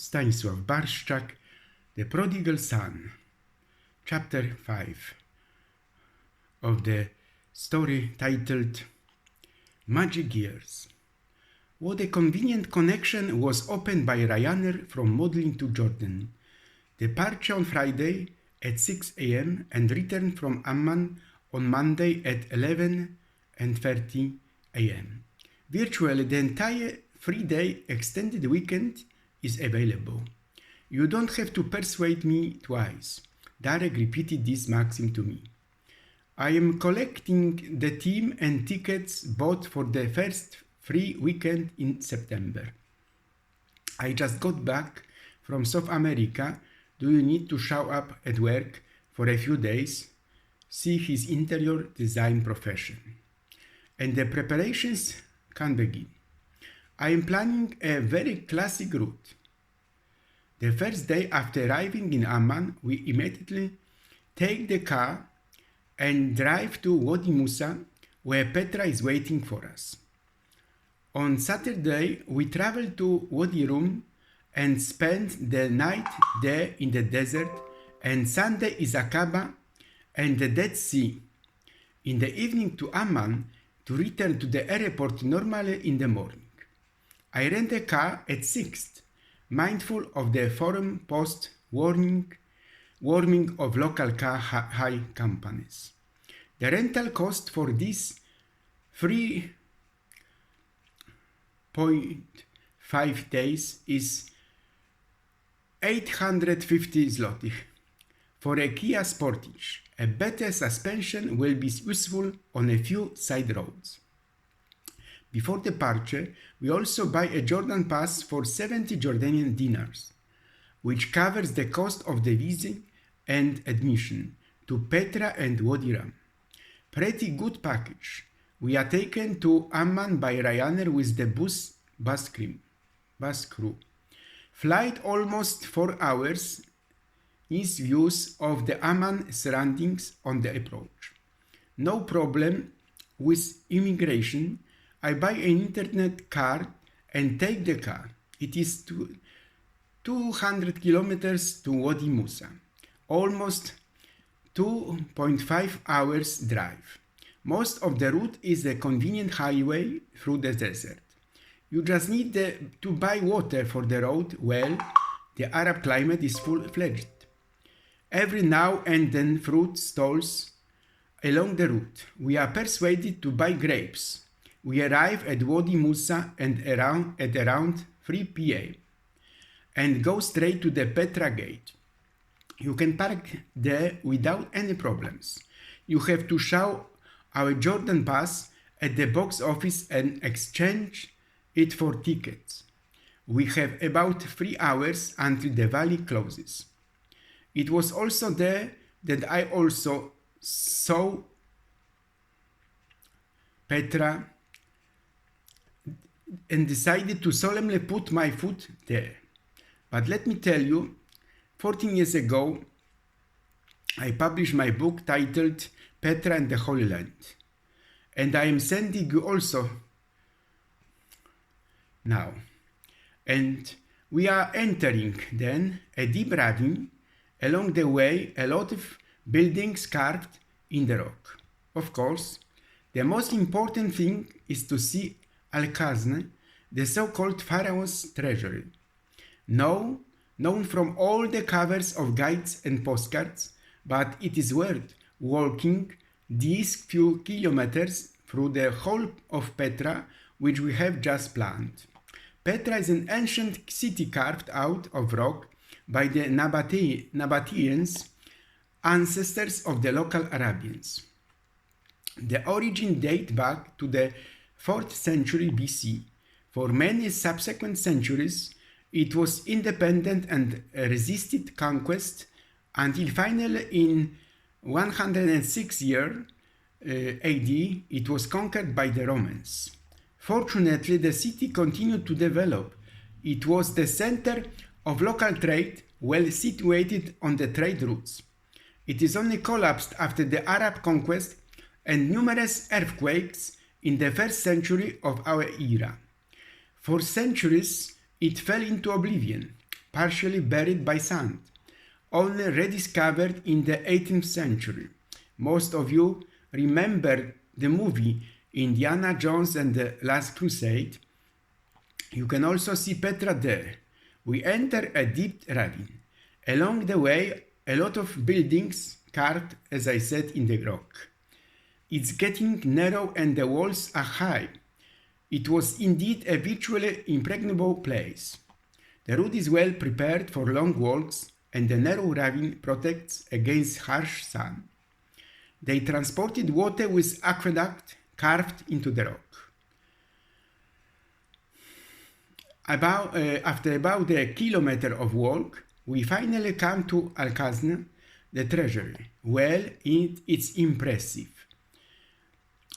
Stanisław Barszczak, The Prodigal Son, Chapter 5 of the story titled Magic Years. What a convenient connection was opened by Ryanair from Modlin to Jordan. Departure on Friday at 6 a.m. and return from Amman on Monday at 11:30 a.m. Virtually the entire 3-day extended weekend is available. You don't have to persuade me twice. Darek repeated this maxim to me. I am collecting the team and tickets bought for the first free weekend in September. I just got back from South America. Do you need to show up at work for a few days? See his interior design profession. And the preparations can begin. I am planning a very classic route. The first day after arriving in Amman, we immediately take the car and drive to Wadi Musa, where Petra is waiting for us. On Saturday, we travel to Wadi Rum and spend the night there in the desert, and Sunday is Aqaba and the Dead Sea. In the evening to Amman to return to the airport normally in the morning. I rent a car at 6, mindful of the forum post warming of local car hire companies. The rental cost for these 3.5 days is 850 zloty. For a Kia Sportage, a better suspension will be useful on a few side roads. Before departure, we also buy a Jordan pass for 70 Jordanian dinars, which covers the cost of the visa and admission to Petra and Wadi Rum. Pretty good package. We are taken to Amman by Ryanair with the bus crew. Flight almost 4 hours. Is views of the Amman surroundings on the approach. No problem with immigration. I buy an internet card and take the car. It is 200 kilometers to Wadi Musa, almost 2.5 hours drive. Most of the route is a convenient highway through the desert. You just need to buy water for the road. Well, the Arab climate is full-fledged. Every now and then fruit stalls along the route. We are persuaded to buy grapes. We arrive at Wadi Musa at around 3 p.m. and go straight to the Petra gate. You can park there without any problems. You have to show our Jordan pass at the box office and exchange it for tickets. We have about 3 hours until the valley closes. It was also there that I also saw Petra and decided to solemnly put my foot there. But let me tell you, 14 years ago, I published my book titled Petra and the Holy Land. And I am sending you also now. And we are entering then a deep ravine. Along the way, a lot of buildings carved in the rock. Of course, the most important thing is to see Al-Khazna, the so-called Pharaoh's treasury. Known from all the covers of guides and postcards, but it is worth walking these few kilometers through the whole of Petra, which we have just planned. Petra is an ancient city carved out of rock by the Nabateans, ancestors of the local Arabians. The origin dates back to the 4th century BC. For many subsequent centuries, it was independent and resisted conquest until finally in 106 year AD, it was conquered by the Romans. Fortunately, the city continued to develop. It was the center of local trade, well situated on the trade routes. It is only collapsed after the Arab conquest and numerous earthquakes in the 1st century of our era. For centuries, it fell into oblivion. partially buried by sand, only rediscovered in the 18th century. Most of you remember the movie Indiana Jones and the Last Crusade. You can also see Petra there. We enter a deep ravine. Along the way, a lot of buildings carved, as I said, in the rock. It's getting narrow and the walls are high. It was indeed a virtually impregnable place. The route is well prepared for long walks, and the narrow ravine protects against harsh sun. They transported water with aqueduct carved into the rock. After about a kilometer of walk, we finally come to Al-Khazn, the treasury. Well, it's impressive.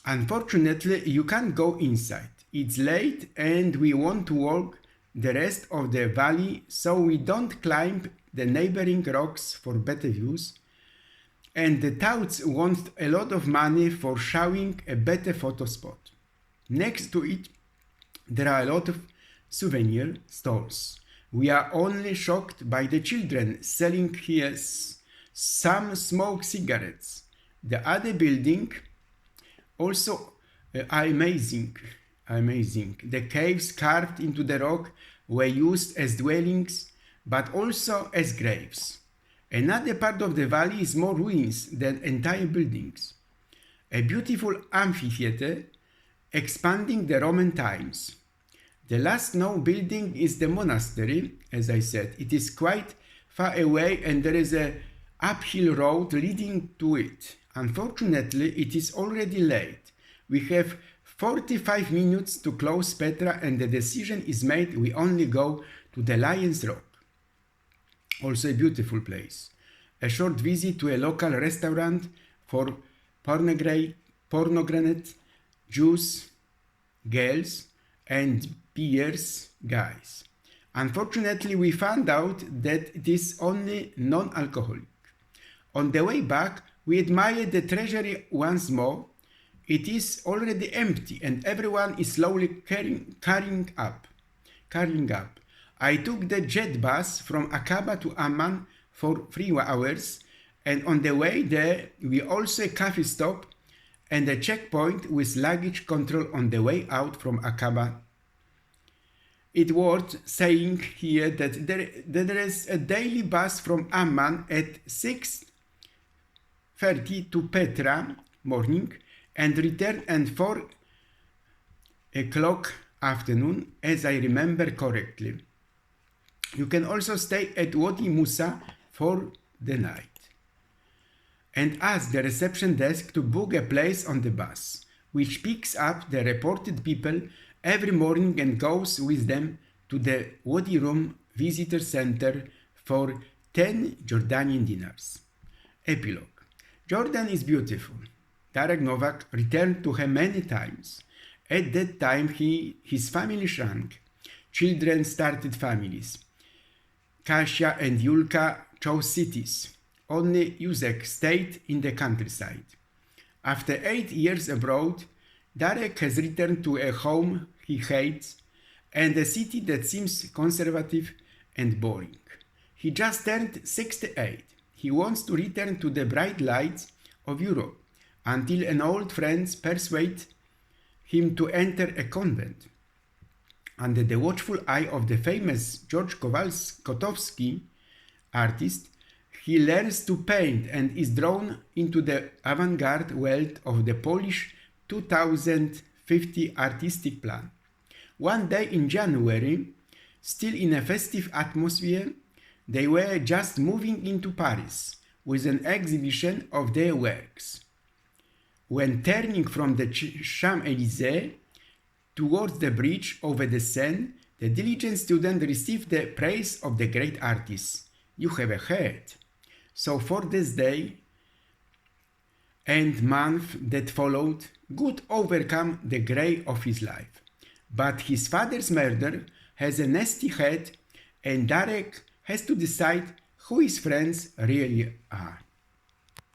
Unfortunately, you can't go inside. It's late and we want to walk the rest of the valley, so we don't climb the neighboring rocks for better views. And the touts want a lot of money for showing a better photo spot. Next to it, there are a lot of souvenir stalls. We are only shocked by the children selling here some smoked cigarettes. The other building also are amazing. The caves carved into the rock were used as dwellings, but also as graves. Another part of the valley is more ruins than entire buildings. A beautiful amphitheater expanding the Roman times. The last known building is the monastery, as I said. It is quite far away and there is an uphill road leading to it. Unfortunately, it is already late. We have 45 minutes to close Petra and the decision is made we only go to the Lion's Rock. Also a beautiful place. A short visit to a local restaurant for pomegranate juice, girls, and beers guys. Unfortunately, we found out that it is only non-alcoholic. On the way back, we admired the treasury once more. It is already empty and everyone is slowly carrying up. I took the jet bus from Aqaba to Amman for 3 hours, and on the way there we also a coffee stop and a checkpoint with luggage control on the way out from Aqaba. It's worth saying here that there is a daily bus from Amman at 6:30 to Petra morning and return at 4 o'clock afternoon, as I remember correctly. You can also stay at Wadi Musa for the night and ask the reception desk to book a place on the bus, which picks up the reported people every morning and goes with them to the Wadi Rum Visitor Center for 10 Jordanian dinars. Epilogue. Jordan is beautiful. Darek Novak returned to her many times. At that time, his family shrank. Children started families. Kasia and Yulka chose cities. Only Yusek stayed in the countryside. After 8 years abroad, Darek has returned to a home he hates and a city that seems conservative and boring. He just turned 68. He wants to return to the bright lights of Europe until an old friend persuades him to enter a convent. Under the watchful eye of the famous George Kotowski artist, he learns to paint and is drawn into the avant-garde world of the Polish 2050 artistic plan. One day in January, still in a festive atmosphere, they were just moving into Paris with an exhibition of their works. When turning from the Champs-Élysées towards the bridge over the Seine, the diligent student received the praise of the great artist. You have a head. So for this day and month that followed, good overcome the grey of his life. But his father's murder has a nasty head, and Darek has to decide who his friends really are.